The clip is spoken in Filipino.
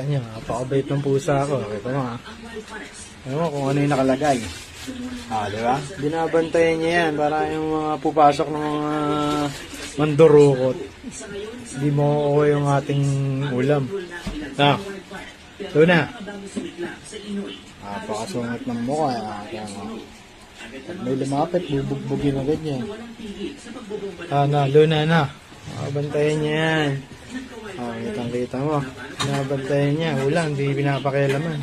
niyo, napakabait ng pusa ko. Kita mo ha. Alam mo kung ano yung nakalagay. Di ba? Binabantayan niya yan para yung mga pupasok ng mga mandurukot. Hindi mo kukuha yung ating ulam. Luna. Napakasungat ng mukha. Kaya pag may lumapit, bubugbugin agad niya. Luna na. Bantayan niya yan. Kitang-kita mo. Binabantayan niya. Ulang, hindi pinapakialaman.